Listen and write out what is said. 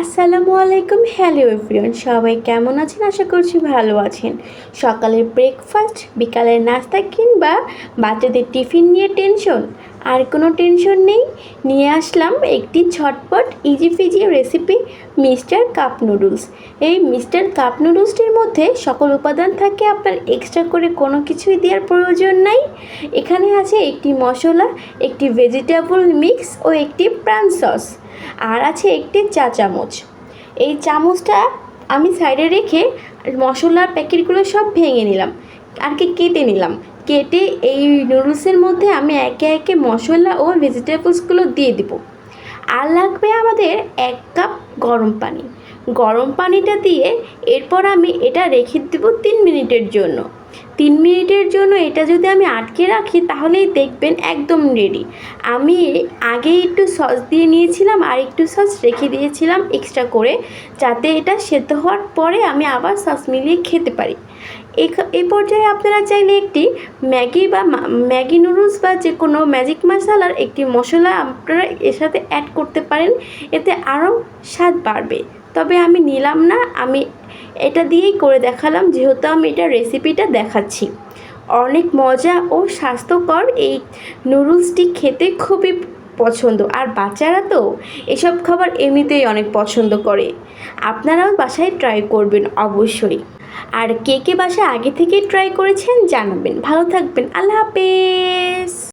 আসসালামু আলাইকুম, hello everyone, সবাই কেমন আছেন? আশা করছি ভালো আছেন। সকালের ব্রেকফাস্ট, বিকালের নাস্তা কিংবা বাচ্চাদের টিফিন নিয়ে টেনশন? আর কোনো টেনশন নেই, নিয়ে আসলাম একটি ঝটপট easy Fiji recipe, mister cup noodles. এই মিস্টার কাপ নুডলসটির মধ্যে সকল উপাদান থাকে, আপনার এক্সট্রা করে কোনো কিছুই দেওয়ার প্রয়োজন নাই। এখানে আছে একটি মশলা, একটি ভেজিটেবল মিক্স ও একটি প্রাণ সস, আর আছে একটি চা চামচ। এই চামচটা আমি সাইডে রেখে মশলার প্যাকেটগুলো সব ভেঙে নিলাম, আর কেটে নিলাম। কেটে এই নুডলসের মধ্যে আমি একে একে মশলা ও ভেজিটেবলসগুলো দিয়ে দিব। আর লাগবে আমাদের 1 কাপ গরম পানি। গরম পানিটা দিয়ে এরপর আমি এটা রেখে দেব 3 মিনিটের জন্য। 3 মিনিটের জন্য এটা যদি আমি আটকে রাখি তাহলেই দেখবেন একদম রেডি। আমি আগে একটু সস দিয়ে নিয়েছিলাম, আর একটু সস রেখে দিয়েছিলাম এক্সট্রা করে, যাতে এটা সেদ্ধ হওয়ার পরে আমি আবার সস মিলিয়ে খেতে পারি। এই পর্যায়ে আপনারা চাইলে একটি ম্যাগি নুডলস বা যে কোনো ম্যাজিক মশলার একটি মশলা আপনারা এর সাথে অ্যাড করতে পারেন, এতে আরও স্বাদ বাড়বে। তবে আমি নিলাম না, আমি এটা দিয়েই করে দেখালাম, যেহেতু আমি এটা রেসিপিটা দেখাচ্ছি। অনেক মজা ও স্বাস্থ্যকর এই নুডলসটি খেতে খুবই পছন্দ, আর বাচ্চারা তো এসব খাবার এমনিতেই অনেক পছন্দ করে। আপনারাও বাসায় ট্রাই করবেন অবশ্যই। আর কে কে বাসায় আগে থেকেই ট্রাই করেছেন জানাবেন। ভালো থাকবেন, আল্লাহ হাফেজ।